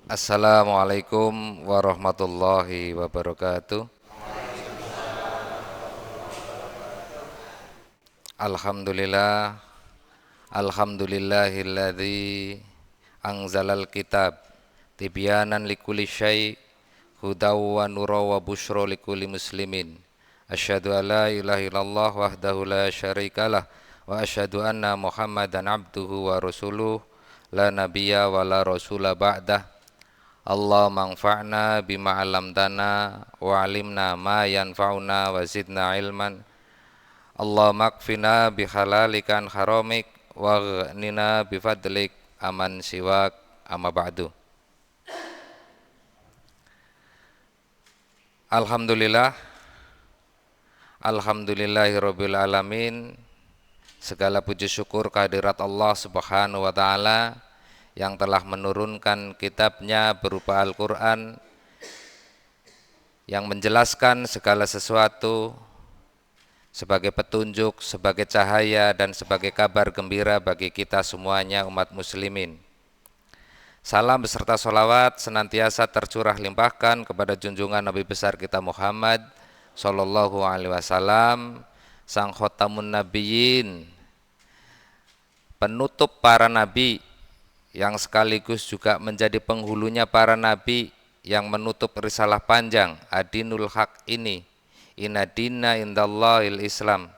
Assalamualaikum warahmatullahi wabarakatuh. Alhamdulillah, alhamdulillahilladzi anzalal kitab tibyanan likulli syai' hudaw wa nura wa busyra likulli muslimin. Asyhadu an la ilaha illallah wahdahu la syarikalah wa asyhadu anna Muhammadan abduhu wa rasuluh la nabiyya wa la rasula ba'dah. Allahumma anfa'na bima 'allamtana wa 'allimna ma yanfa'una wa zidna ilman. Allahumma kfina bihalalika an haramik wa ghnina bifadlik aman siwak amma ba'du. Alhamdulillah, alhamdulillahirabbil alamin. Segala puji syukur kehadirat Allah Subhanahu wa taala yang telah menurunkan kitabnya berupa Al-Qur'an yang menjelaskan segala sesuatu sebagai petunjuk, sebagai cahaya, dan sebagai kabar gembira bagi kita semuanya umat muslimin. Salam beserta sholawat senantiasa tercurah limpahkan kepada junjungan Nabi besar kita Muhammad Sallallahu Alaihi Wasallam, sang khotamun nabiyyin, penutup para nabi, yang sekaligus juga menjadi penghulunya para nabi, yang menutup risalah panjang Adinul Haq ini. Inna dina indallahil Islam.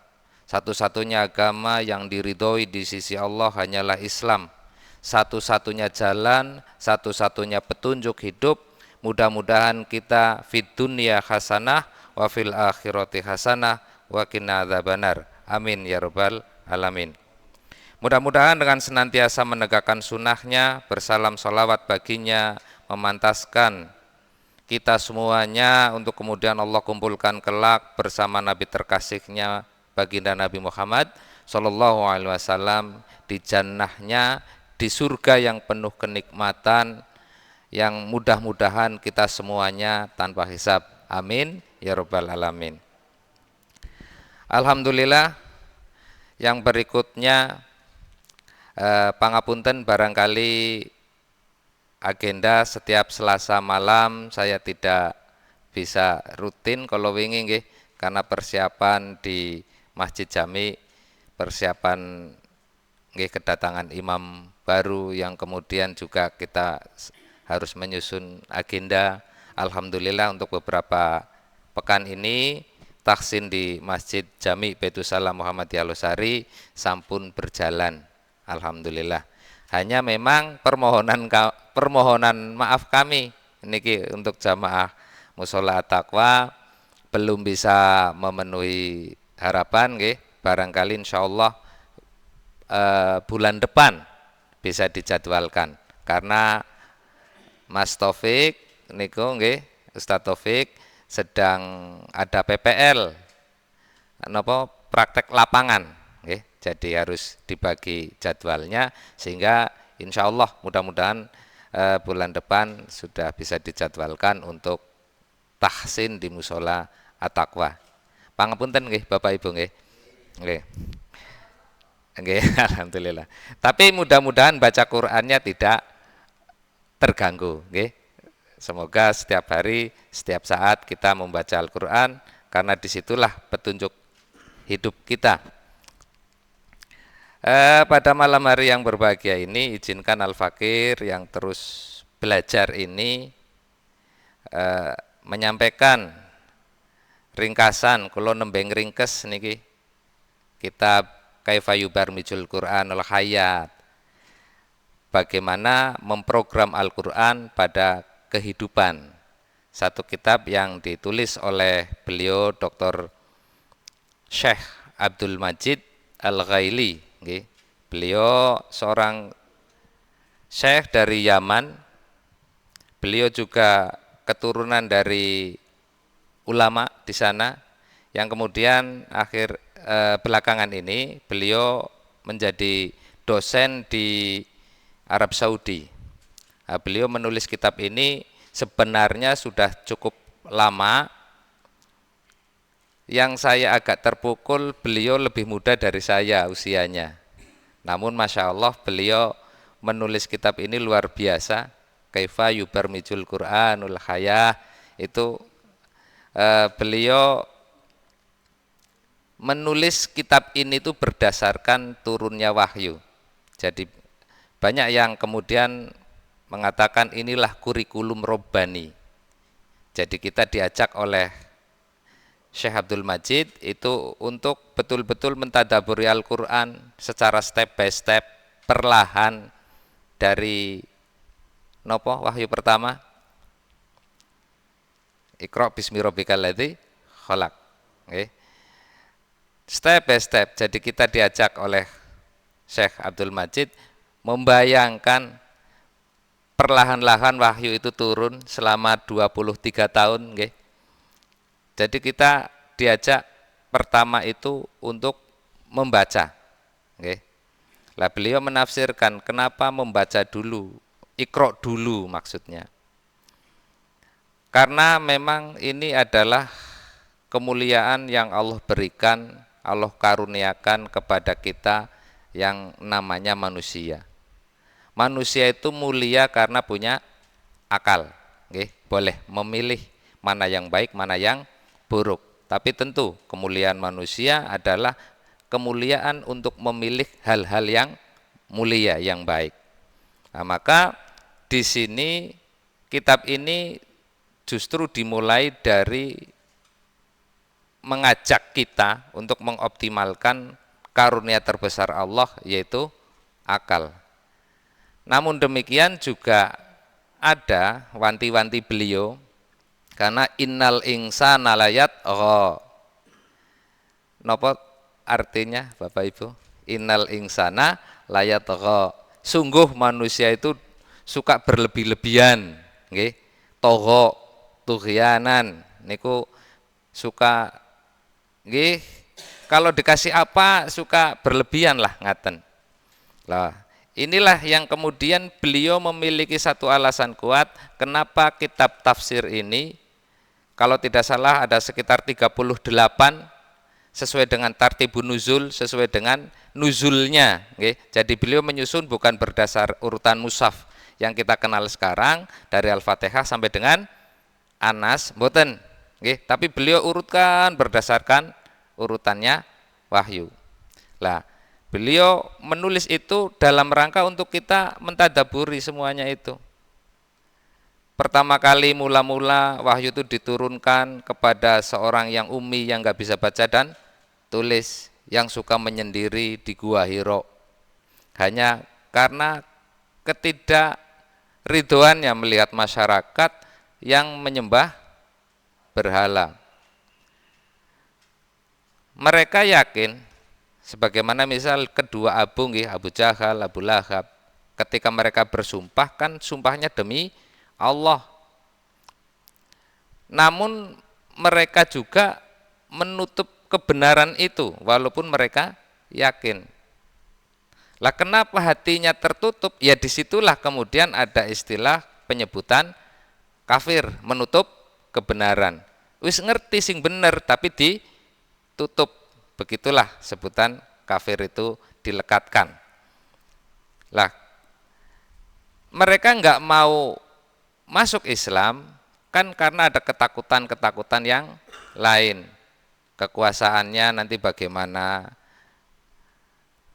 Satu-satunya agama yang diridhoi di sisi Allah hanyalah Islam. Satu-satunya jalan, satu-satunya petunjuk hidup. Mudah-mudahan kita fid dunya hasanah wa fil akhirati hasanah wa qina adzabannar. Amin ya rabbal alamin. Mudah-mudahan dengan senantiasa menegakkan sunnahnya, bersalam salawat baginya, memantaskan kita semuanya untuk kemudian Allah kumpulkan kelak bersama Nabi terkasihnya baginda Nabi Muhammad Sallallahu Alaihi Wasallam di jannahnya, di surga yang penuh kenikmatan, yang mudah-mudahan kita semuanya tanpa hisab. Amin ya rabbal alamin. Alhamdulillah, yang berikutnya pangapunten barangkali agenda setiap Selasa malam saya tidak bisa rutin kalau wingi nggih, karena persiapan di Masjid Jami, persiapan nggih kedatangan imam baru yang kemudian juga kita harus menyusun agenda. Alhamdulillah untuk beberapa pekan ini tahsin di Masjid Jami Baitussalam Muhammadiyah Losari sampun berjalan. Alhamdulillah. Hanya memang permohonan maaf kami niki untuk jamaah Mushola Taqwa belum bisa memenuhi harapan nggih. Barangkali insyaallah bulan depan bisa dijadwalkan, karena Mas Taufik niku nggih, Ustaz Taufik sedang ada PPL napa praktek lapangan nggih. Jadi harus dibagi jadwalnya, sehingga insya Allah mudah-mudahan bulan depan sudah bisa dijadwalkan untuk tahsin di Mushola At-Taqwa. Pangapunten nggih Bapak Ibu nggih. Nggih. Nggih, alhamdulillah. Tapi mudah-mudahan baca Qur'annya tidak terganggu nggih. Semoga setiap hari, setiap saat kita membaca Al-Qur'an, karena disitulah petunjuk hidup kita. Pada malam hari yang berbahagia ini, izinkan Al-Fakir yang terus belajar ini menyampaikan ringkasan, kula nembeng ringkes niki kitab Kaifa Yubarmijul Qur'anul Hayat, bagaimana memprogram Al-Qur'an pada kehidupan. Satu kitab yang ditulis oleh beliau Dr. Syekh Abdul Majid Al-Ghaili. Beliau seorang syekh dari Yaman. Beliau juga keturunan dari ulama di sana, yang kemudian belakangan ini beliau menjadi dosen di Arab Saudi. Nah, beliau menulis kitab ini sebenarnya sudah cukup lama. Yang saya agak terpukul, beliau lebih muda dari saya usianya. Namun Masya Allah beliau menulis kitab ini luar biasa. Kaifa yubarmijul Qur'anul Hayah, itu beliau menulis kitab ini tuh berdasarkan turunnya wahyu. Jadi banyak yang kemudian mengatakan inilah kurikulum Robbani. Jadi kita diajak oleh Syekh Abdul Majid itu untuk betul-betul mentadaburi Al-Quran secara step by step, perlahan dari nopo wahyu pertama, Iqra bismi rabbikal ladzi khalaq. Okay. Step by step. Jadi kita diajak oleh Syekh Abdul Majid membayangkan perlahan-lahan wahyu itu turun selama 23 tahun. Okay. Jadi kita diajak pertama itu untuk membaca. Okay. Lah beliau menafsirkan kenapa membaca dulu, Iqra dulu maksudnya. Karena memang ini adalah kemuliaan yang Allah berikan, Allah karuniakan kepada kita yang namanya manusia. Manusia itu mulia karena punya akal. Okay. Boleh memilih mana yang baik, mana yang buruk. Tapi tentu kemuliaan manusia adalah kemuliaan untuk memilih hal-hal yang mulia, yang baik. Nah, maka di sini kitab ini justru dimulai dari mengajak kita untuk mengoptimalkan karunia terbesar Allah, yaitu akal. Namun demikian juga ada wanti-wanti beliau, karena innal insana layatgha. Napa artinya Bapak Ibu? Innal insana layatgha. Sungguh manusia itu suka berlebih-lebihan, nggih. Togha, tughyanan niku suka nggih, kalau dikasih apa suka berlebihan lah ngaten. Lah, inilah yang kemudian beliau memiliki satu alasan kuat kenapa kitab tafsir ini, kalau tidak salah ada sekitar 38 sesuai dengan tartibun nuzul, sesuai dengan nuzulnya. Okay. Jadi beliau menyusun bukan berdasar urutan mushaf yang kita kenal sekarang dari Al-Fatihah sampai dengan Anas, mboten. Okay. Tapi beliau urutkan berdasarkan urutannya wahyu. Lah, beliau menulis itu dalam rangka untuk kita mentadaburi semuanya itu. Pertama kali mula-mula wahyu itu diturunkan kepada seorang yang ummi, yang nggak bisa baca dan tulis, yang suka menyendiri di Gua Hiro. Hanya karena ketidakridhoannya melihat masyarakat yang menyembah berhala. Mereka yakin, sebagaimana misal kedua Abu Jahal, Abu Lahab, ketika mereka bersumpah kan sumpahnya demi Allah. Namun mereka juga menutup kebenaran itu walaupun mereka yakin. Lah kenapa hatinya tertutup? Ya disitulah kemudian ada istilah penyebutan kafir, menutup kebenaran. Wis ngerti sing bener tapi ditutup. Begitulah sebutan kafir itu dilekatkan. Lah mereka enggak mau masuk Islam kan karena ada ketakutan-ketakutan yang lain. Kekuasaannya nanti bagaimana,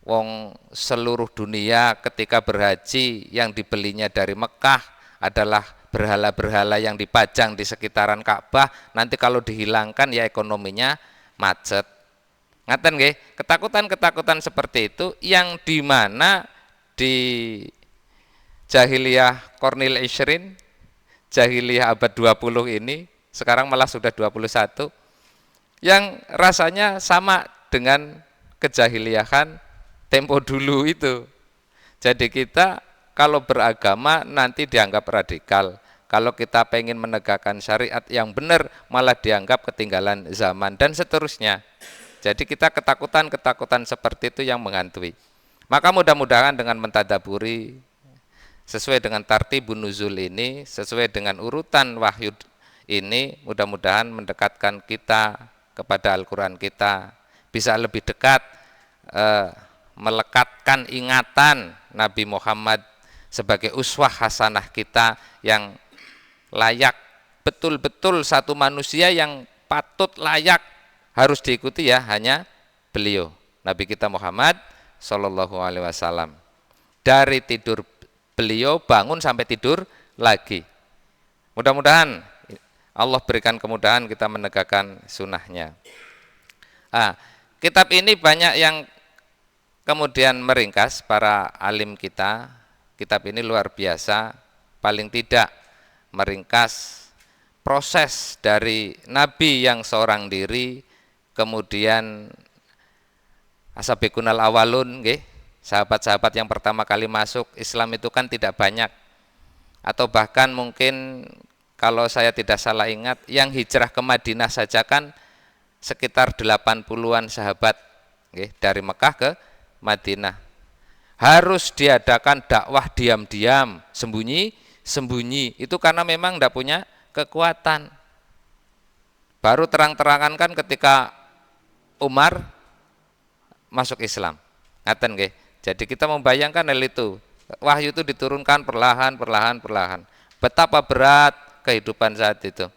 wong seluruh dunia ketika berhaji yang dibelinya dari Mekah adalah berhala-berhala yang dipajang di sekitaran Ka'bah, nanti kalau dihilangkan ya ekonominya macet. Ngaten nggih, ketakutan-ketakutan seperti itu yang dimana di jahiliyah Qarnil Ishrin, jahiliyah abad 20 ini, sekarang malah sudah 21, yang rasanya sama dengan kejahiliahan tempo dulu itu. Jadi kita kalau beragama nanti dianggap radikal, kalau kita pengen menegakkan syariat yang benar malah dianggap ketinggalan zaman dan seterusnya. Jadi kita ketakutan-ketakutan seperti itu yang menghantui. Maka mudah-mudahan dengan mentadaburi sesuai dengan tartibun nuzul ini, sesuai dengan urutan wahyu ini, mudah-mudahan mendekatkan kita kepada Al-Quran kita, bisa lebih dekat melekatkan ingatan Nabi Muhammad sebagai uswah hasanah kita yang layak, betul-betul satu manusia yang patut layak harus diikuti ya hanya beliau, Nabi kita Muhammad Shallallahu Alaihi Wasallam. Dari tidur beliau bangun sampai tidur lagi. Mudah-mudahan Allah berikan kemudahan kita menegakkan sunnahnya. Kitab ini banyak yang kemudian meringkas para alim kita. Kitab ini luar biasa, paling tidak meringkas proses dari Nabi yang seorang diri, kemudian asabiqunal awalun, sahabat-sahabat yang pertama kali masuk Islam itu kan tidak banyak, atau bahkan mungkin kalau saya tidak salah ingat yang hijrah ke Madinah saja kan sekitar 80-an sahabat dari Mekah ke Madinah. Harus diadakan dakwah diam-diam, sembunyi-sembunyi, itu karena memang tidak punya kekuatan. Baru terang-terangan kan ketika Umar masuk Islam. Ngaten nggih. Jadi kita membayangkan hal itu. Wahyu itu diturunkan perlahan. Betapa berat kehidupan saat itu.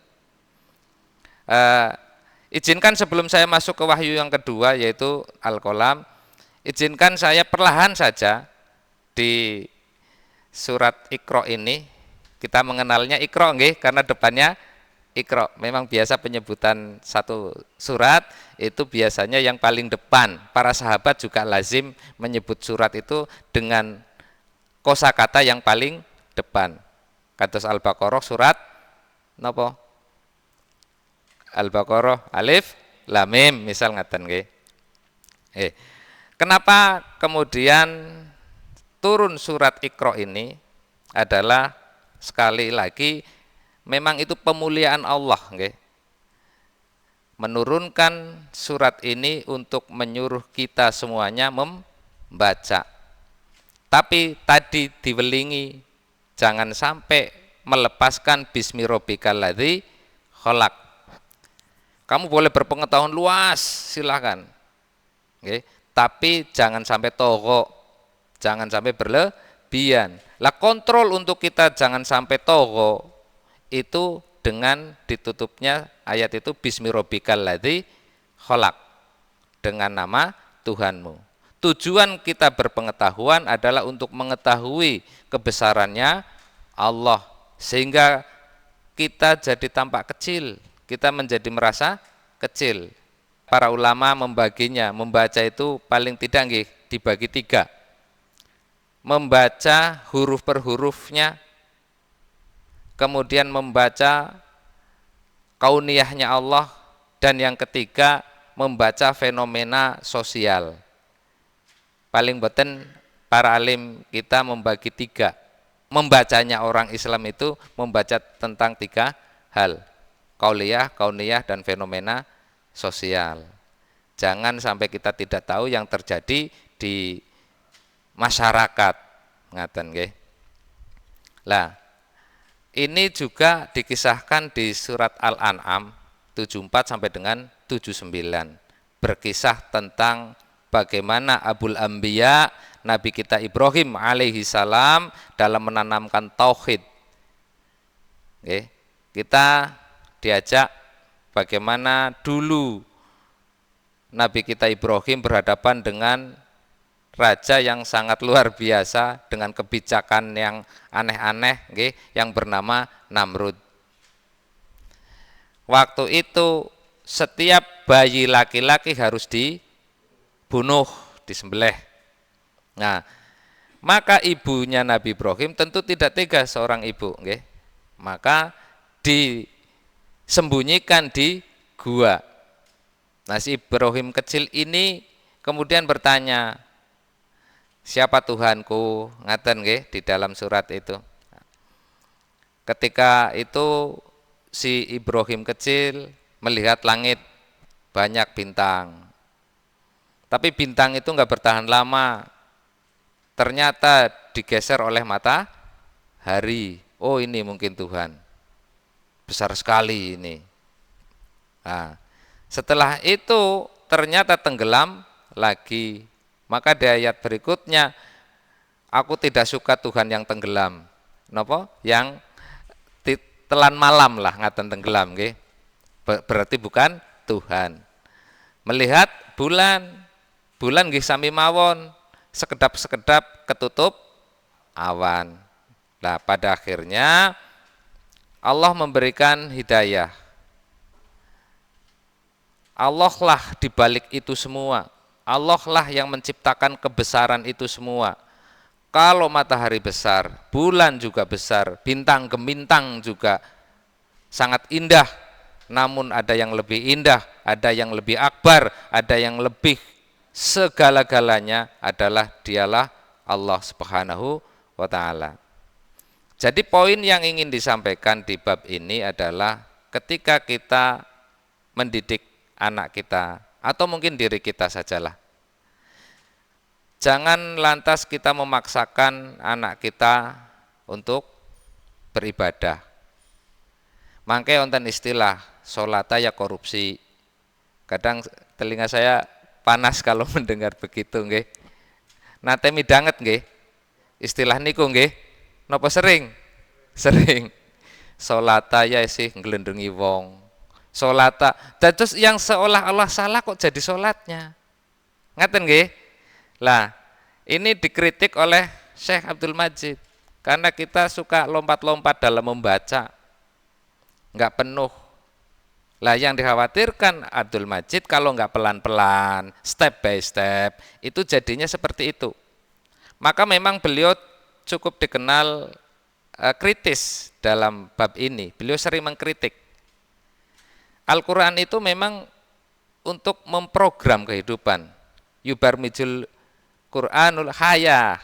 Izinkan sebelum saya masuk ke wahyu yang kedua yaitu Al-Qalam, izinkan saya perlahan saja di surat Iqra ini, kita mengenalnya Iqra nggih karena depannya Iqra. Memang biasa penyebutan satu surat itu biasanya yang paling depan. Para sahabat juga lazim menyebut surat itu dengan kosakata yang paling depan. Kados Al-Baqarah surat napa? Al-Baqarah alif lam mim misal ngaten nggih. Kenapa kemudian turun surat Iqra ini adalah sekali lagi memang itu pemuliaan Allah nggih. Menurunkan surat ini untuk menyuruh kita semuanya membaca. Tapi tadi diwelingi jangan sampai melepaskan bismi rabbikal ladzi khalaq. Kamu boleh berpengetahuan luas, silahkan. Tapi jangan sampai togo, jangan sampai berlebihan. Lah kontrol untuk kita jangan sampai togo itu dengan ditutupnya ayat itu bismi rabbikal ladzi khalaq, dengan nama Tuhanmu. Tujuan kita berpengetahuan adalah untuk mengetahui kebesarannya Allah sehingga kita jadi tampak kecil, kita menjadi merasa kecil. Para ulama membaginya, membaca itu paling tidak dibagi 3. Membaca huruf per hurufnya, kemudian membaca kauniyahnya Allah, dan yang ketiga membaca fenomena sosial. Paling boten para alim kita membagi 3. Membacanya orang Islam itu membaca tentang 3 hal. Kauliyah, kauniyah, dan fenomena sosial. Jangan sampai kita tidak tahu yang terjadi di masyarakat. Ngaten nggih. Lah, ini juga dikisahkan di surat Al-An'am 74 sampai dengan 79. Berkisah tentang bagaimana Abul Anbiya, Nabi kita Ibrahim alaihi salam dalam menanamkan tauhid. Kita diajak bagaimana dulu Nabi kita Ibrahim berhadapan dengan raja yang sangat luar biasa dengan kebijakan yang aneh-aneh, yang bernama Namrud. Waktu itu setiap bayi laki-laki harus dibunuh, disembelih. Nah, maka ibunya Nabi Ibrahim tentu tidak tega, seorang ibu, maka disembunyikan di gua. Nah, si Ibrahim kecil ini kemudian bertanya, siapa Tuhanku? Ngaten di dalam surat itu. Ketika itu si Ibrahim kecil melihat langit, banyak bintang. Tapi bintang itu enggak bertahan lama. Ternyata digeser oleh matahari. Oh, ini mungkin Tuhan. Besar sekali ini. Nah, setelah itu ternyata tenggelam lagi. Maka di ayat berikutnya Aku tidak suka Tuhan yang tenggelam. Napa? Yang telan malam lah ngaten tenggelam nggih. Berarti bukan Tuhan. Melihat bulan nggih sami mawon, sekedap-sekedap ketutup awan. Nah, pada akhirnya Allah memberikan hidayah. Allah lah di balik itu semua. Allah lah yang menciptakan kebesaran itu semua. Kalau matahari besar, bulan juga besar, bintang gemintang juga sangat indah. Namun ada yang lebih indah, ada yang lebih akbar, ada yang lebih segala-galanya adalah dialah Allah Subhanahu wa ta'ala. Jadi poin yang ingin disampaikan di bab ini adalah ketika kita mendidik anak kita atau mungkin diri kita sajalah, jangan lantas kita memaksakan anak kita untuk beribadah. Mangke wonten istilah sholata ya korupsi. Kadang telinga saya panas kalau mendengar begitu nggih. Nate midanget nggih. Istilah niku nggih. Napa sering? Sering. Sholata ya isih ngglendhengi wong. Sholata. Terus yang seolah-olah salah kok jadi sholatnya. Ngaten nggih? Lah, ini dikritik oleh Syekh Abdul Majid karena kita suka lompat-lompat dalam membaca. Enggak penuh. Lah yang dikhawatirkan Abdul Majid kalau enggak pelan-pelan, step by step, itu jadinya seperti itu. Maka memang beliau cukup dikenal kritis dalam bab ini. Beliau sering mengkritik. Al-Quran itu memang untuk memprogram kehidupan. Yubarmijul Quranul Hayah,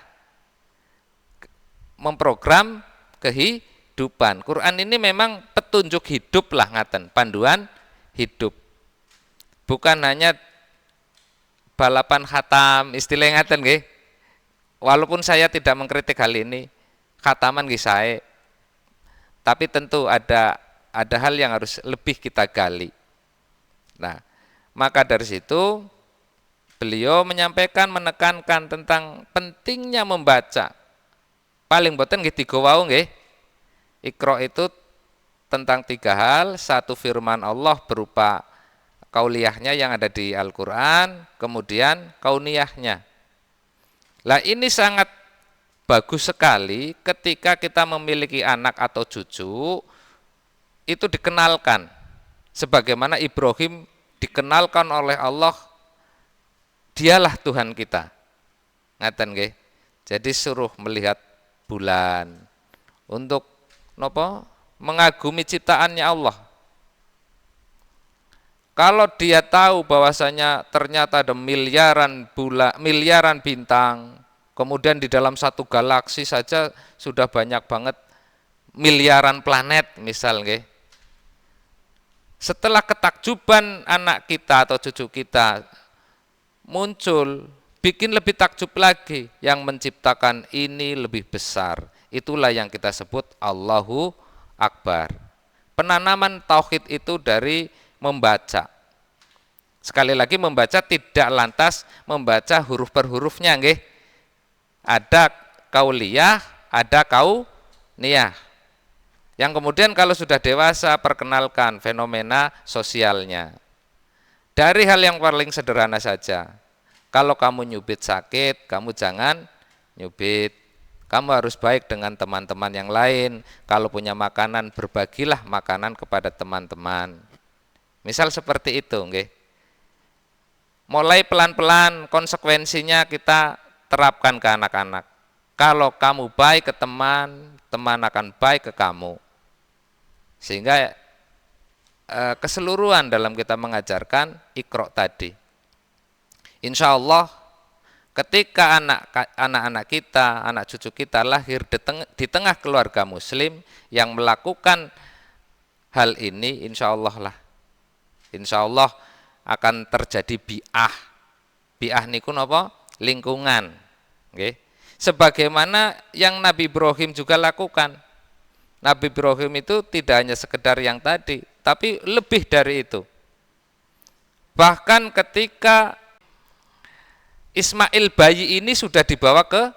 memprogram kehidupan. Quran ini memang petunjuk hidup lah ngaten, panduan hidup. Bukan hanya balapan khatam, istilah ngaten nggih. Walaupun saya tidak mengkritik hal ini, khataman nggih sae. Tapi tentu ada hal yang harus lebih kita gali. Nah, maka dari situ beliau menyampaikan, menekankan tentang pentingnya membaca. Paling boten nggih 3 wau nggih. Iqra itu tentang 3 hal, 1 firman Allah berupa kauliyahnya yang ada di Al-Qur'an, kemudian kauniyahnya. Lah ini sangat bagus sekali ketika kita memiliki anak atau cucu itu dikenalkan sebagaimana Ibrahim dikenalkan oleh Allah, dialah Tuhan kita. Ngaten nggih. Jadi suruh melihat bulan untuk nopo? Mengagumi ciptaannya Allah. Kalau dia tahu bahwasanya ternyata ada miliaran bulan, miliaran bintang, kemudian di dalam satu galaksi saja sudah banyak banget miliaran planet misal nggih. Setelah ketakjuban anak kita atau cucu kita muncul, bikin lebih takjub lagi, yang menciptakan ini lebih besar. Itulah yang kita sebut Allahu Akbar. Penanaman tauhid itu dari membaca. Sekali lagi membaca tidak lantas membaca huruf per hurufnya nggih. Ada kauliyah, ada kauniyah. Yang kemudian kalau sudah dewasa perkenalkan fenomena sosialnya. Dari hal yang paling sederhana saja. Kalau kamu nyubit sakit, kamu jangan nyubit. Kamu harus baik dengan teman-teman yang lain. Kalau punya makanan, berbagilah makanan kepada teman-teman. Misal seperti itu, nggih. Mulai pelan-pelan konsekuensinya kita terapkan ke anak-anak. Kalau kamu baik ke teman, teman akan baik ke kamu. Sehingga keseluruhan dalam kita mengajarkan Iqra tadi. Insya Allah ketika anak-anak kita, anak cucu kita lahir di tengah keluarga muslim yang melakukan hal ini, insya Allah akan terjadi bi'ah. Bi'ah niku napa? Lingkungan. Okay. Sebagaimana yang Nabi Ibrahim juga lakukan. Nabi Ibrahim itu tidak hanya sekedar yang tadi, tapi lebih dari itu. Bahkan ketika Ismail bayi ini sudah dibawa ke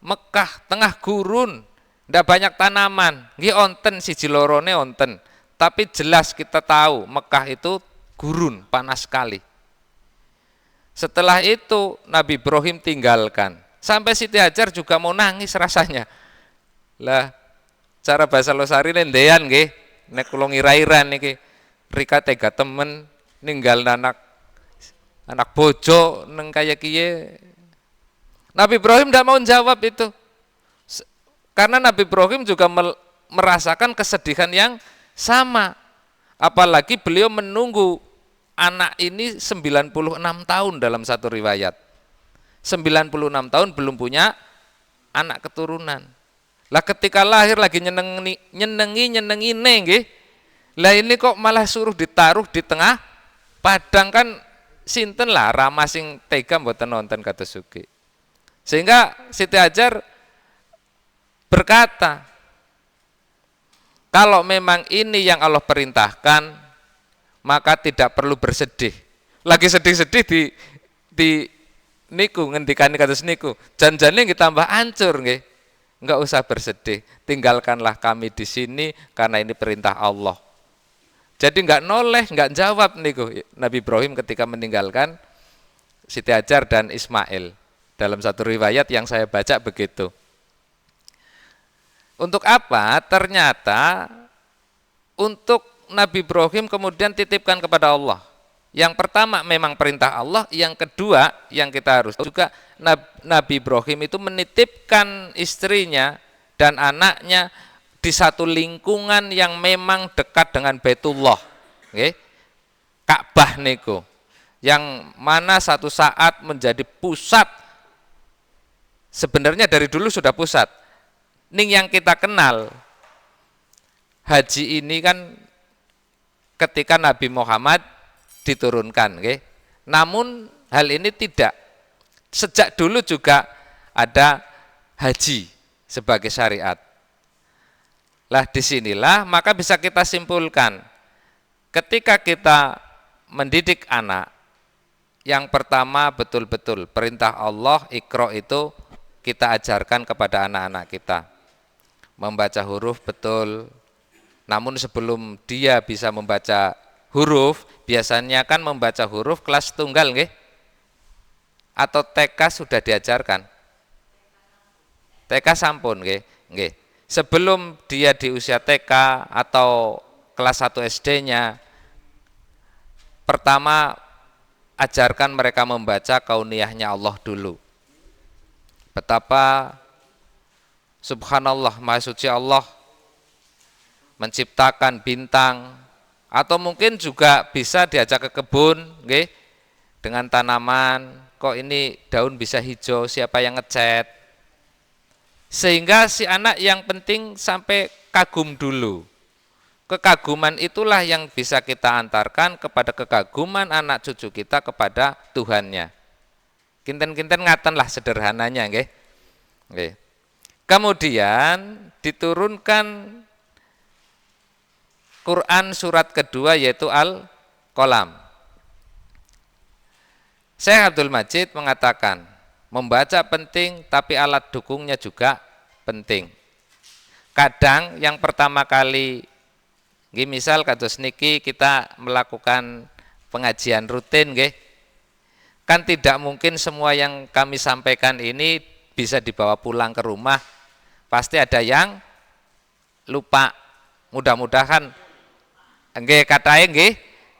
Mekah tengah gurun, ndak banyak tanaman, nggih onten siji lorone onten. Tapi jelas kita tahu Mekah itu gurun, panas sekali. Setelah itu Nabi Ibrahim tinggalkan. Sampai Siti Hajar juga mau nangis rasanya. Lah, cara bahasa Losari nendean nggih, nek kula ngira-iran niki. Rika tega temen ninggal anak bojo neng kaya kiye. Nabi Ibrahim tidak mau jawab itu. Karena Nabi Ibrahim juga merasakan kesedihan yang sama. Apalagi beliau menunggu anak ini 96 tahun dalam satu riwayat. 96 tahun belum punya anak keturunan. Lah ketika lahir lagi nyenengi nggih. Lah ini kok malah suruh ditaruh di tengah padang, kan sinten lah Rama sing tega mboten nonton kata Sugi. Sehingga Siti Hajar berkata, kalau memang ini yang Allah perintahkan, maka tidak perlu bersedih. Lagi sedih-sedih di niku ngendikane kados niku. Janjane nggih tambah hancur nggih. Enggak usah bersedih. Tinggalkanlah kami di sini karena ini perintah Allah. Jadi enggak noleh, enggak jawab niku Nabi Ibrahim ketika meninggalkan Siti Hajar dan Ismail. Dalam satu riwayat yang saya baca begitu. Untuk apa? Ternyata untuk Nabi Ibrahim kemudian titipkan kepada Allah. Yang pertama memang perintah Allah, yang kedua yang kita harus juga Nabi Ibrahim itu menitipkan istrinya dan anaknya di satu lingkungan yang memang dekat dengan Baitullah, okay? Ka'bah niku, yang mana satu saat menjadi pusat, sebenarnya dari dulu sudah pusat. Ning yang kita kenal haji ini kan ketika Nabi Muhammad diturunkan, okay? Namun hal ini tidak. Sejak dulu juga ada haji sebagai syariat. Lah disinilah maka bisa kita simpulkan, ketika kita mendidik anak, yang pertama betul-betul perintah Allah Iqra itu kita ajarkan kepada anak-anak kita. Membaca huruf betul. Namun sebelum dia bisa membaca huruf, biasanya kan membaca huruf kelas tunggal nggih? Atau TK sudah diajarkan? TK sampun nggih? Nggih. Sebelum dia di usia TK atau kelas 1 SD-nya, pertama ajarkan mereka membaca kauniyahnya Allah dulu. Betapa subhanallah, maha suci Allah menciptakan bintang, atau mungkin juga bisa diajak ke kebun, nggih, dengan tanaman, kok ini daun bisa hijau, siapa yang ngecat? Sehingga si anak yang penting sampai kagum dulu. Kekaguman itulah yang bisa kita antarkan kepada kekaguman anak cucu kita kepada Tuhannya. Kinten-kinten ngaten lah sederhananya, nggih. Nggih. Kemudian diturunkan Quran surat kedua yaitu Al-Qalam. Syekh Abdul Majid mengatakan, membaca penting tapi alat dukungnya juga penting. Kadang yang pertama kali, misal kados niki kita melakukan pengajian rutin nggih. Kan tidak mungkin semua yang kami sampaikan ini bisa dibawa pulang ke rumah. Pasti ada yang lupa. Mudah-mudahan nggih katae nggih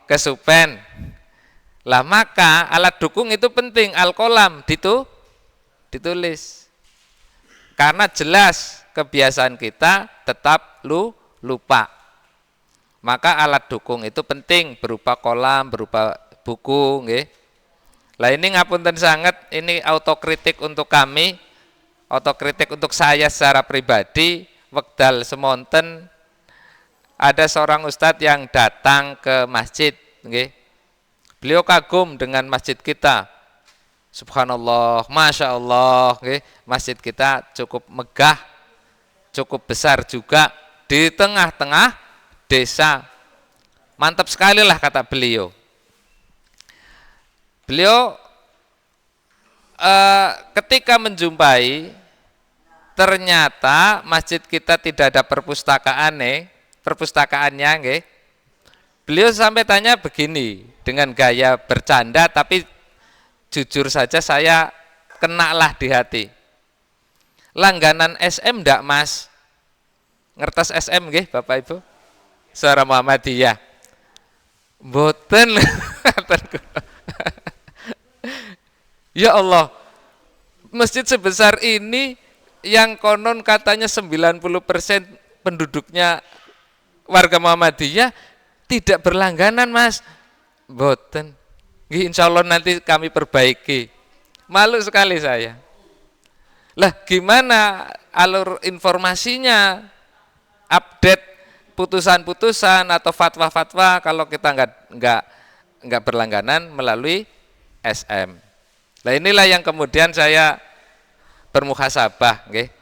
kesupen. Lah maka alat dukung itu penting, Al-Qalam ditulis. Karena jelas kebiasaan kita tetap lupa. Maka alat dukung itu penting berupa kolam, berupa buku, nggih. Lah ini ngapunten sangat, ini autokritik untuk kami, autokritik untuk saya secara pribadi. Wekdal semonten ada seorang ustadz yang datang ke masjid, nggih. Beliau kagum dengan masjid kita. Subhanallah, Masya Allah, nggih. Masjid kita cukup megah, cukup besar juga di tengah-tengah desa. Mantap sekali lah kata beliau. Beliau ketika menjumpai Ternyata masjid kita tidak ada perpustakaannya nggih. Beliau sampai tanya begini dengan gaya bercanda, tapi jujur saja saya kenalah di hati. Langganan SM ndak Mas? Ngertos SM nggih Bapak Ibu? Suara Muhammadiyah. Mboten. Ya Allah, masjid sebesar ini yang konon katanya 90% penduduknya warga Muhammadiyah tidak berlangganan Mas. Mboten. Insya Allah nanti kami perbaiki. Malu sekali saya. Lah gimana alur informasinya, update putusan-putusan atau fatwa-fatwa kalau kita nggak berlangganan melalui SM. Nah inilah yang kemudian saya bermuhasabah, okay?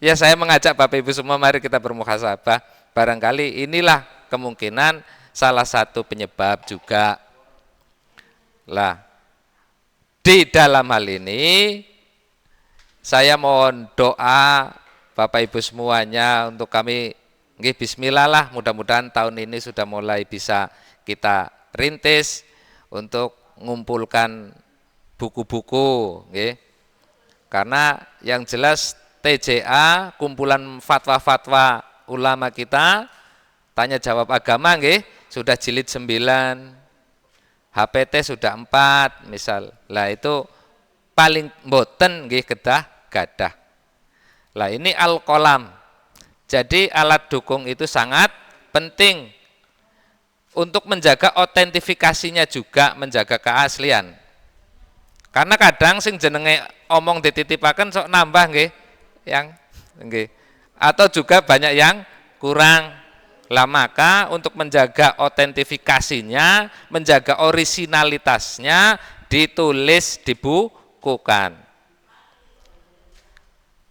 Ya saya mengajak Bapak Ibu semua, mari kita bermuhasabah. Barangkali inilah kemungkinan salah satu penyebab juga. Lah di dalam hal ini saya mohon doa Bapak Ibu semuanya untuk kami. Nggih, bismillah lah, mudah-mudahan tahun ini sudah mulai bisa kita rintis untuk mengumpulkan buku-buku, nggih. Karena yang jelas TJA, kumpulan fatwa-fatwa ulama kita, tanya jawab agama nggih, sudah jilid 9, HPT sudah 4 misal. Lah itu paling mboten nggih kedah gadah. Lah ini al-qalam. Jadi alat dukung itu sangat penting untuk menjaga otentifikasinya juga, menjaga keaslian. Karena kadang sing jenenge omong dititipaken sok nambah nggih, yang nggih. Atau juga banyak yang kurang. Lah maka untuk menjaga otentifikasinya, menjaga orisinalitasnya ditulis, dibukukan.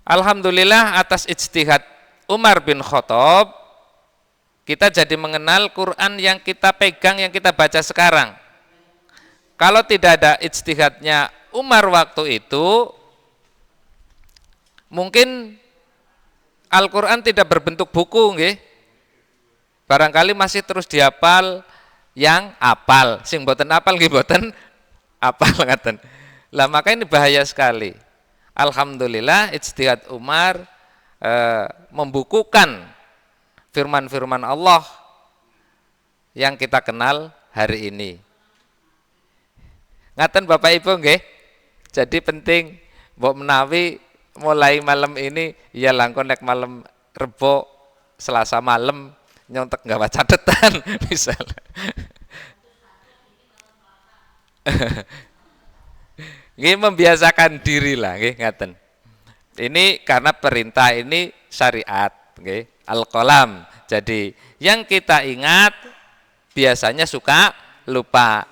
Alhamdulillah atas ijtihad Umar bin Khattab, kita jadi mengenal Quran yang kita pegang, yang kita baca sekarang. Kalau tidak ada ijtihadnya Umar waktu itu, mungkin Al-Quran tidak berbentuk buku, nggih. Barangkali masih terus dihafal yang apal, sing boten apal nggih boten apal ngaten. Lah maka ini bahaya sekali. Alhamdulillah ijtihad Umar membukukan firman-firman Allah yang kita kenal hari ini. Ngaten Bapak Ibu nggih. Jadi penting mbok menawi mulai malam ini ya langkon nek malam Rebo, Selasa malam nyontek nggawa catetan misal. Nggih membiasakan diri lah nggih ngaten. Ini karena perintah ini syariat, okay? Al-qalam. Jadi yang kita ingat biasanya suka lupa.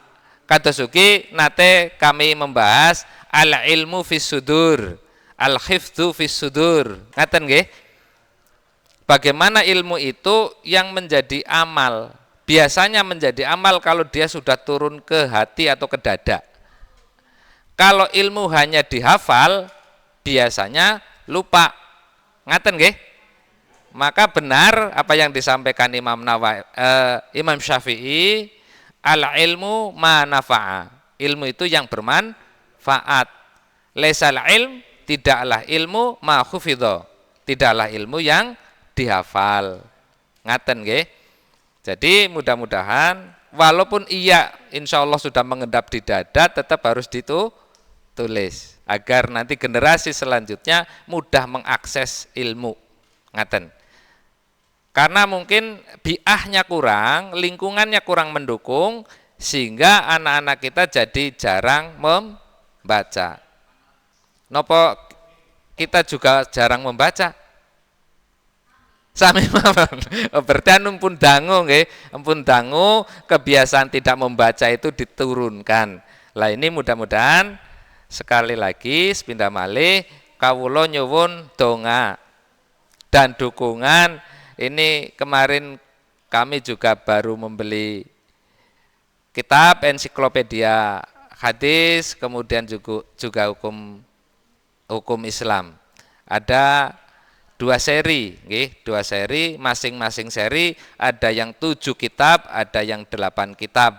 Kados ugi nate kami membahas al-ilmu fis sudur, al-hifdzu fis sudur. Ngaten nggih? Bagaimana ilmu itu yang menjadi amal. Biasanya menjadi amal kalau dia sudah turun ke hati atau ke dada. Kalau ilmu hanya dihafal, biasanya lupa. Ngaten nggih? Maka benar apa yang disampaikan Imam Syafi'i, al ilmu ma nafa'a. Ilmu itu yang bermanfaat. Laisal ilm, tidaklah ilmu ma khufidho. Tidaklah ilmu yang dihafal. Ngaten nggih? Jadi mudah-mudahan walaupun iya insya Allah sudah mengendap di dada, tetap harus ditulis agar nanti generasi selanjutnya mudah mengakses ilmu. Ngaten. Karena mungkin biahnya kurang, lingkungannya kurang mendukung, sehingga anak-anak kita jadi jarang membaca. Nopo kita juga jarang membaca? Sami mawon. Berarti ampun dangu nggih, ampun dangu kebiasaan tidak membaca itu diturunkan. Lah ini mudah-mudahan sekali lagi sepindah malih kawula nyuwun donga dan dukungan. Ini kemarin kami juga baru membeli kitab ensiklopedia hadis, kemudian juga hukum Islam. Ada 2 seri, dua seri, masing-masing seri ada yang 7 kitab, ada yang 8 kitab.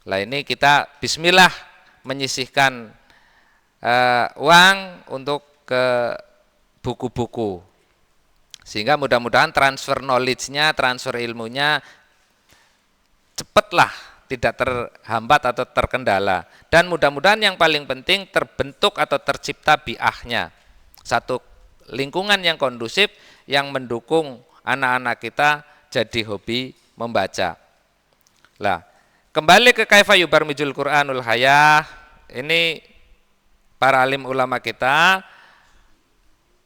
Lah ini kita bismillah menyisihkan uang untuk ke buku-buku. Sehingga mudah-mudahan transfer knowledge-nya, transfer ilmunya cepatlah, tidak terhambat atau terkendala. Dan mudah-mudahan yang paling penting terbentuk atau tercipta biahnya. Satu lingkungan yang kondusif yang mendukung anak-anak kita jadi hobi membaca. Lah, kembali ke kaifa yubarmijul Qur'anul hayah, ini para alim ulama kita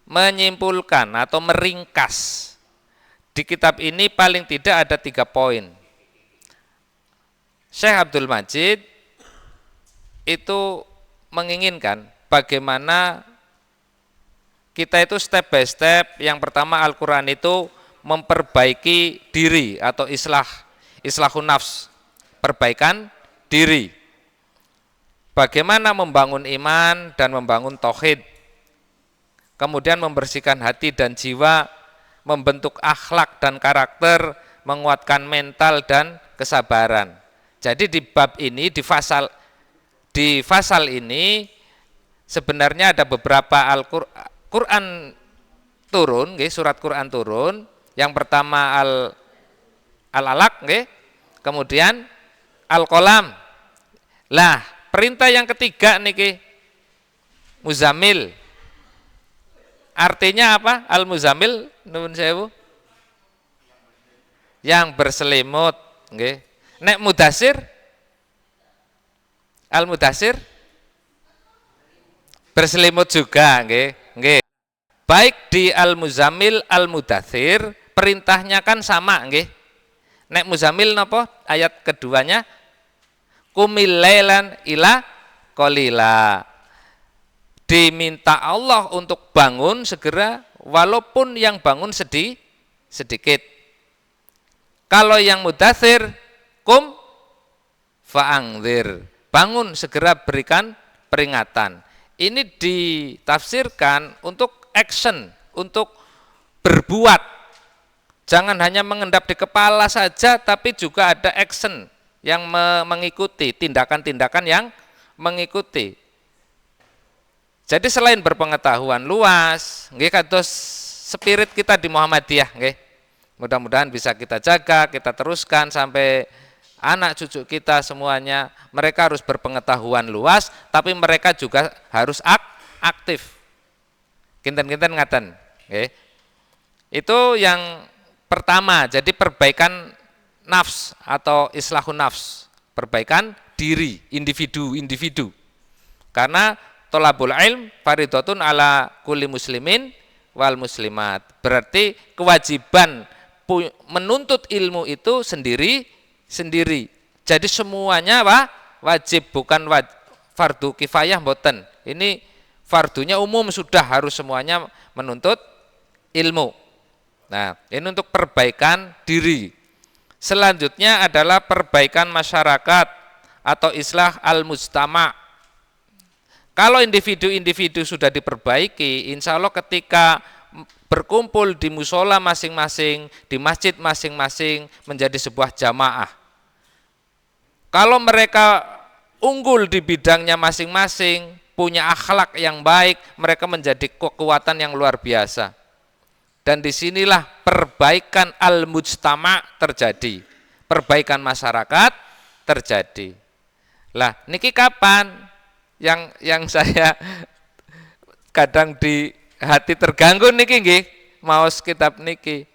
menyimpulkan atau meringkas di kitab ini paling tidak ada 3 poin. Syekh Abdul Majid itu menginginkan bagaimana kita itu step by step. Yang pertama, Al-Quran itu memperbaiki diri atau islahun nafs, perbaikan diri. Bagaimana membangun iman dan membangun tauhid, kemudian membersihkan hati dan jiwa, membentuk akhlak dan karakter, menguatkan mental dan kesabaran. Jadi di bab ini, di fasal ini sebenarnya ada beberapa Quran turun, surat Quran turun. Yang pertama Al-Alaq, kemudian Al-Qalam. Lah, perintah yang ketiga niki Muzammil. Artinya apa? Al-Muzammil, nuwun sewu, yang berselimut, nggih. Nek Mudassir, Al-Mudassir berselimut juga, nggih. Nggih. Baik di Al-Muzammil, Al-Mudassir, perintahnya kan sama, nggih. Nek Muzammil napa ayat keduanya? Qumil lailan ila qalila. Diminta Allah untuk bangun segera walaupun yang bangun sedikit. Kalau yang Mudatsir, kum fa'angdzir, bangun segera berikan peringatan. Ini ditafsirkan untuk action, untuk berbuat. Jangan hanya mengendap di kepala saja, tapi juga ada action yang mengikuti, tindakan-tindakan yang mengikuti. Jadi selain berpengetahuan luas, nggih kados spirit kita di Muhammadiyah, nggih. Mudah-mudahan bisa kita jaga, kita teruskan sampai anak cucu kita semuanya. Mereka harus berpengetahuan luas, tapi mereka juga harus aktif. Kinten-kinten ngaten, nggih. Itu yang pertama, jadi perbaikan nafs atau islahun nafs, perbaikan diri, individu. Karena tolabul ilm faridotun ala kulli muslimin wal muslimat. Berarti kewajiban menuntut ilmu itu sendiri. Jadi semuanya wajib, bukan fardu kifayah mboten. Ini fardunya umum, sudah harus semuanya menuntut ilmu. Nah, ini untuk perbaikan diri. Selanjutnya adalah perbaikan masyarakat atau islah al-mujtama'. Kalau individu-individu sudah diperbaiki, insya Allah ketika berkumpul di musola masing-masing, di masjid masing-masing menjadi sebuah jamaah. Kalau mereka unggul di bidangnya masing-masing, punya akhlak yang baik, mereka menjadi kekuatan yang luar biasa. Dan disinilah perbaikan al-mujtama' terjadi, perbaikan masyarakat terjadi. Lah, niki kapan? Yang saya kadang di hati terganggu niki nggih, maos kitab niki,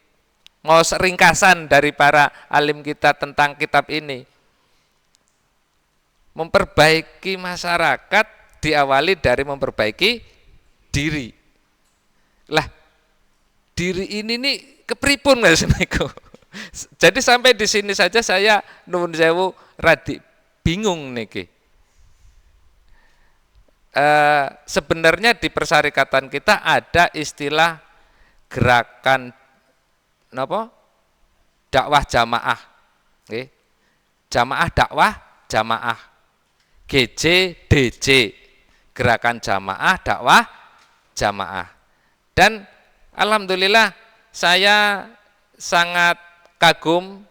maos ringkasan dari para alim kita tentang kitab ini. Memperbaiki masyarakat diawali dari memperbaiki diri. Lah, diri ini nih kepripun Mas niku. Jadi sampai di sini saja saya nuwun sewu radi bingung niki. Sebenarnya di persyarikatan kita ada istilah gerakan dakwah jamaah, jamaah dakwah jamaah, GJDJ, gerakan jamaah dakwah jamaah. Dan alhamdulillah saya sangat kagum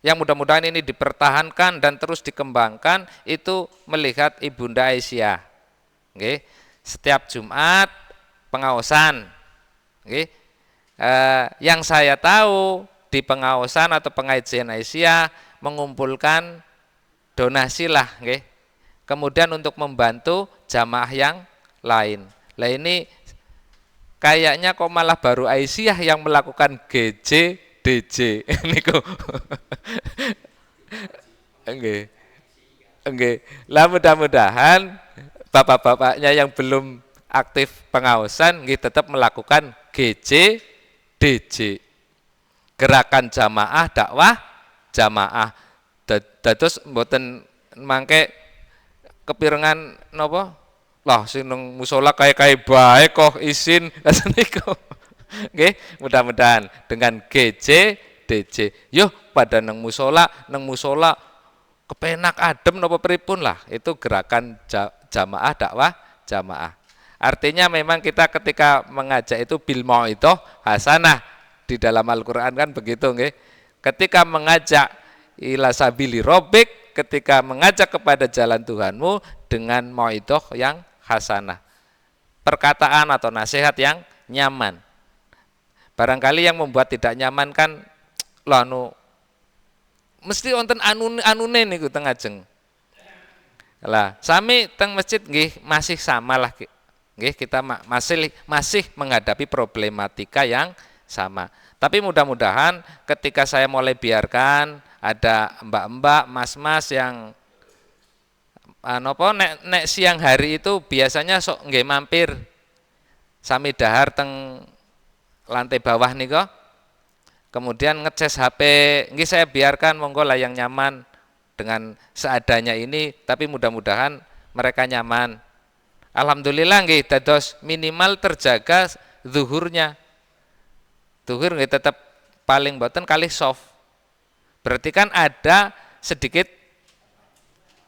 yang mudah-mudahan ini dipertahankan dan terus dikembangkan itu melihat Ibunda Aisyah. Nggih. Setiap Jumat pengaosan. Nggih. Yang saya tahu di pengaosan atau pengajian Aisyah mengumpulkan donasi lah, nggih. Kemudian untuk membantu jamaah yang lain. Lah ini kayaknya kok malah baru Aisyah yang melakukan GJ DJ niku. Nggih. Nggih. Lah mudah-mudahan bapak-bapaknya yang belum aktif pengaosan nggih tetap melakukan GJ DJ. Gerakan jamaah dakwah jamaah. Dados mboten mangke kepirengan napa? Lah sing nang musala kae-kae bae kok izin niku. Nggih, mudah-mudahan dengan GJ DJ. Yo pada nang musala kepenak adem napa pripun lah. Itu gerakan jamaah dakwah jamaah. Artinya memang kita ketika mengajak itu bil mauidhah hasanah. Di dalam Al-Qur'an kan begitu nggih. Ketika mengajak ila sabili rabbik, ketika mengajak kepada jalan Tuhanmu dengan mauidhah yang hasanah, perkataan atau nasihat yang nyaman. Barangkali yang membuat tidak nyaman kan lah mesti wonten anune niku teng ajeng. Lah sami teng masjid nggih masih sama lah nggih, kita masih menghadapi problematika yang sama. Tapi mudah-mudahan ketika saya mulai biarkan ada mbak-mbak, mas-mas yang nek siang hari itu biasanya sok nggih mampir sami dahar teng lantai bawah nika. Kemudian ngecas HP, nggih saya biarkan monggo lah yang nyaman dengan seadanya ini, tapi mudah-mudahan mereka nyaman. Alhamdulillah nggih dados minimal terjaga zuhurnya. Zuhur nggih tetap paling boten kalih soft. Berarti kan ada sedikit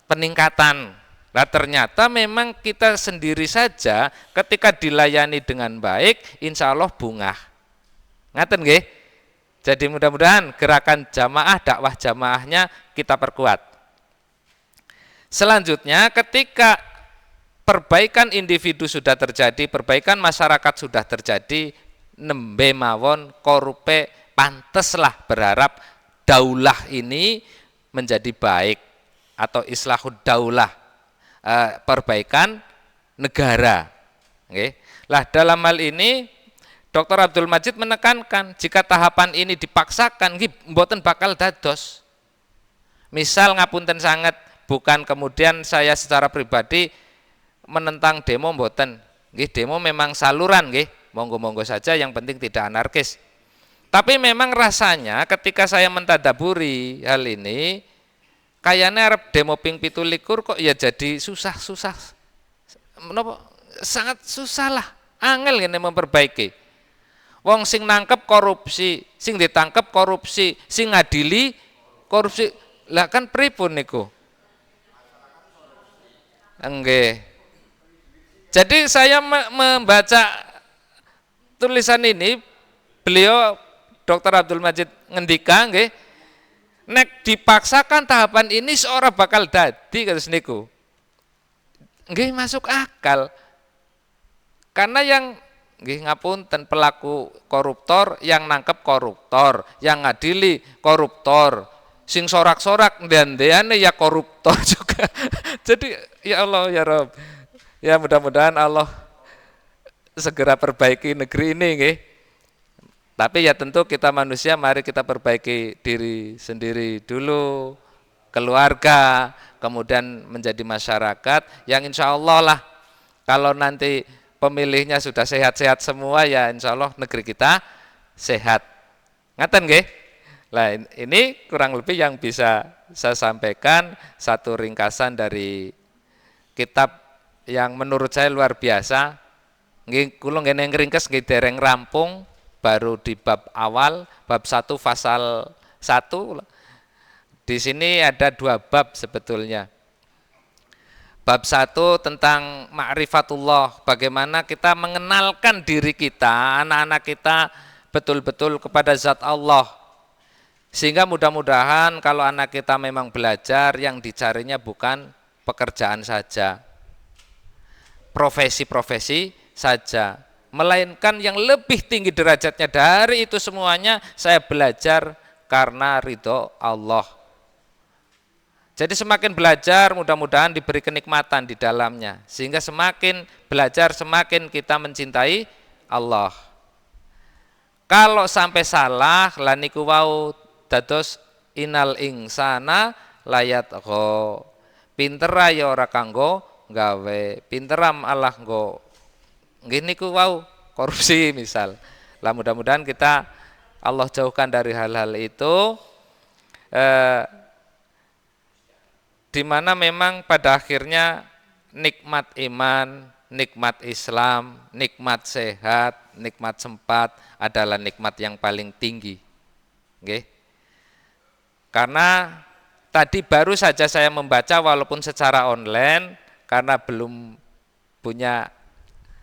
peningkatan. Nah ternyata memang kita sendiri saja ketika dilayani dengan baik, insya Allah bungah. Ngaten nggih? Jadi mudah-mudahan gerakan jamaah, dakwah jamaahnya kita perkuat. Selanjutnya ketika perbaikan individu sudah terjadi, perbaikan masyarakat sudah terjadi, nembe mawon korupe panteslah berharap daulah ini menjadi baik. Atau islahud daulah, perbaikan negara. Okay. Lah dalam hal ini Dr. Abdul Majid menekankan jika tahapan ini dipaksakan mboten bakal dados. Misal ngapunten sangat, bukan kemudian saya secara pribadi menentang demo mboten. Nggih, demo memang saluran nggih, monggo-monggo saja yang penting tidak anarkis. Tapi memang rasanya ketika saya mentadaburi hal ini kayaknya arep demo ping 17 kok ya jadi susah-susah. Menapa sangat susah lah, angel ngene memperbaiki. Wong sing nangkep korupsi, sing ditangkep korupsi, sing ngadili korupsi. Lah kan pripun niku? Nggih. Jadi saya membaca tulisan ini, beliau Dr. Abdul Majid ngendika nggih, nek dipaksakan tahapan ini seorang bakal dadi kados niku. Nggih masuk akal. Karena yang nggih ngapunten pelaku koruptor yang nangkep koruptor, yang ngadili koruptor, sing sorak-sorak ndean-ndeane ya koruptor juga. Jadi ya Allah ya Rabb. Ya mudah-mudahan Allah segera perbaiki negeri ini nggih. Tapi ya tentu kita manusia, mari kita perbaiki diri sendiri dulu, keluarga, kemudian menjadi masyarakat yang insya Allah lah kalau nanti pemilihnya sudah sehat-sehat semua ya insya Allah negeri kita sehat. Ngaten nggih? Nah ini kurang lebih yang bisa saya sampaikan, satu ringkasan dari kitab yang menurut saya luar biasa. Nggih kula ngene ngringkes nggih dereng rampung. Baru di bab awal, bab 1 pasal 1. Di sini ada 2 bab sebetulnya. Bab 1 tentang ma'rifatullah, bagaimana kita mengenalkan diri kita, anak-anak kita betul-betul kepada zat Allah. Sehingga mudah-mudahan kalau anak kita memang belajar, yang dicarinya bukan pekerjaan saja, profesi-profesi saja, melainkan yang lebih tinggi derajatnya dari itu semuanya, saya belajar karena ridho Allah. Jadi semakin belajar mudah-mudahan diberi kenikmatan di dalamnya, sehingga semakin belajar semakin kita mencintai Allah. Kalau sampai salah laniku wau dados inal insana layat go, pinter ya ora kanggo gawe, pinteram Allah nggo nggih niku wau korupsi misal. Lah mudah-mudahan kita Allah jauhkan dari hal-hal itu, di mana memang pada akhirnya nikmat iman, nikmat Islam, nikmat sehat, nikmat sempat adalah nikmat yang paling tinggi. Nggih. Karena tadi baru saja saya membaca walaupun secara online karena belum punya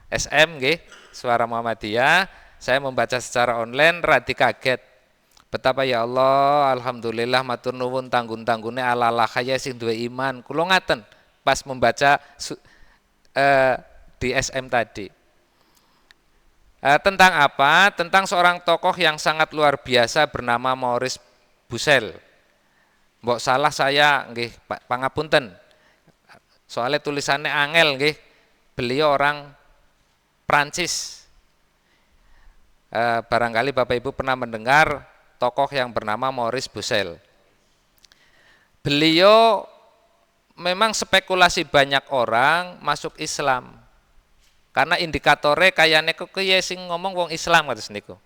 SM nggih, Suara Muhammadiyah, saya membaca secara online radi kaget. Betapa ya Allah, alhamdulillah matur nuwun tanggun-tanggune ala kaya sing duwe iman. Kula ngaten pas membaca di SM tadi. Tentang apa? Tentang seorang tokoh yang sangat luar biasa bernama Maurice Bucaille. Mbok salah saya nggih pangapunten. Soalnya tulisannya angel nggih. Beliau orang Prancis. Barangkali Bapak Ibu pernah mendengar tokoh yang bernama Maurice Bucaille. Beliau memang spekulasi banyak orang masuk Islam. Karena indikatornya kayaknya kok sing ngomong wong Islam kados niku.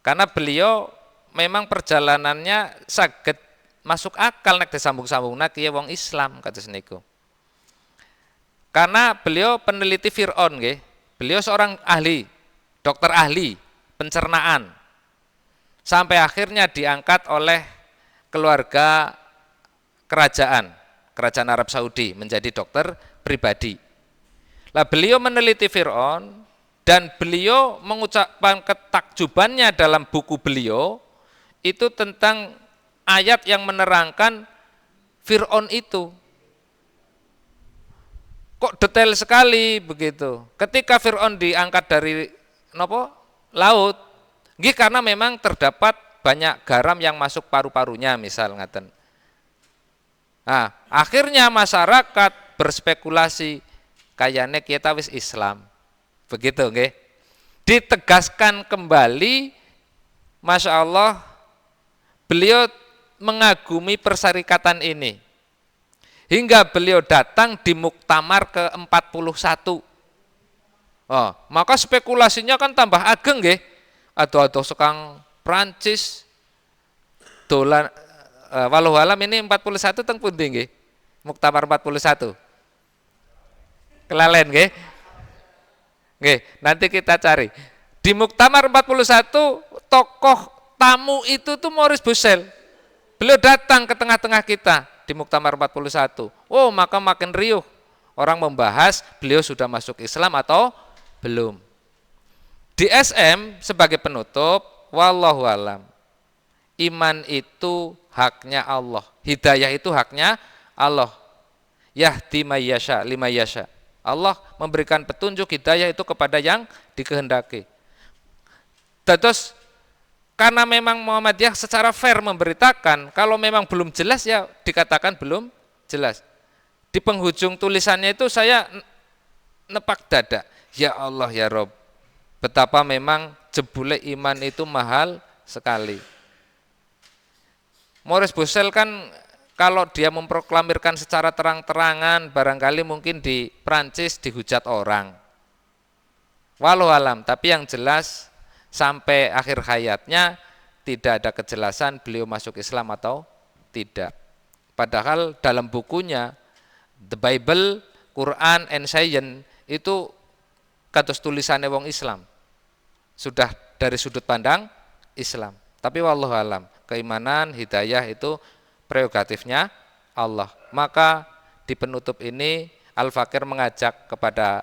Karena beliau memang perjalanannya saged masuk akal nek disambung-sambungna kiye wong Islam kados niku. Karena beliau peneliti Fir'aun nggih. Beliau seorang ahli, dokter ahli pencernaan. Sampai akhirnya diangkat oleh keluarga kerajaan Arab Saudi menjadi dokter pribadi. Lah beliau meneliti Fir'aun dan beliau mengucapkan ketakjubannya dalam buku beliau itu tentang ayat yang menerangkan Fir'aun itu. Kok detail sekali begitu. Ketika Fir'aun diangkat dari laut, nggih karena memang terdapat banyak garam yang masuk paru-parunya misal ngaten. Nah, akhirnya masyarakat berspekulasi kayaknya kita wis Islam. Begitu nggih. Ditegaskan kembali, Masya Allah, beliau mengagumi persyarikatan ini. Hingga beliau datang di Muktamar ke-41. Oh, maka spekulasinya kan tambah ageng nggih. Ado-ado sekang Prancis dolan walau alam ini 41 teng pundi nggih? Muktamar 41. Kelalen nggih? Nggih, nanti kita cari. Di Muktamar 41 tokoh tamu itu tuh Maurice Bucaille. Beliau datang ke tengah-tengah kita di Muktamar 41. Oh, maka makin riuh orang membahas beliau sudah masuk Islam atau belum. Di SM sebagai penutup, wallahu alam. Iman itu haknya Allah. Hidayah itu haknya Allah. Yahdi mayyasha limayyasha. Allah memberikan petunjuk hidayah itu kepada yang dikehendaki. Terus karena memang Muhammadiyah secara fair memberitakan, kalau memang belum jelas ya dikatakan belum jelas. Di penghujung tulisannya itu saya nepak dada. Ya Allah ya Rob, betapa memang jebule iman itu mahal sekali. Maurice Bucaille kan kalau dia memproklamirkan secara terang-terangan, barangkali mungkin di Prancis dihujat orang. Walau alam, tapi yang jelas sampai akhir hayatnya tidak ada kejelasan beliau masuk Islam atau tidak. Padahal dalam bukunya The Bible, Quran and Science itu kados tulisannya wong Islam. Sudah dari sudut pandang Islam. Tapi wallahu alam, keimanan, hidayah itu prerogatifnya Allah. Maka di penutup ini Al-Fakir mengajak kepada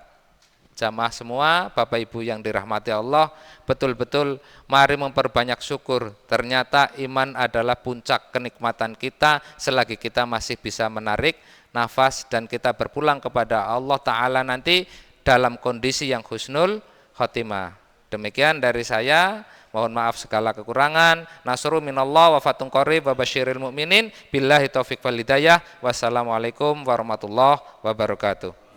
jamaah semua, Bapak Ibu yang dirahmati Allah, betul-betul mari memperbanyak syukur. Ternyata iman adalah puncak kenikmatan kita selagi kita masih bisa menarik nafas dan kita berpulang kepada Allah Ta'ala nanti dalam kondisi yang husnul khotimah. Demikian dari saya. Mohon maaf segala kekurangan. Nasru minallah wa fatun qarib wa basyiril mu'minin. Billahi taufiq wal hidayah. Wassalamualaikum warahmatullahi wabarakatuh.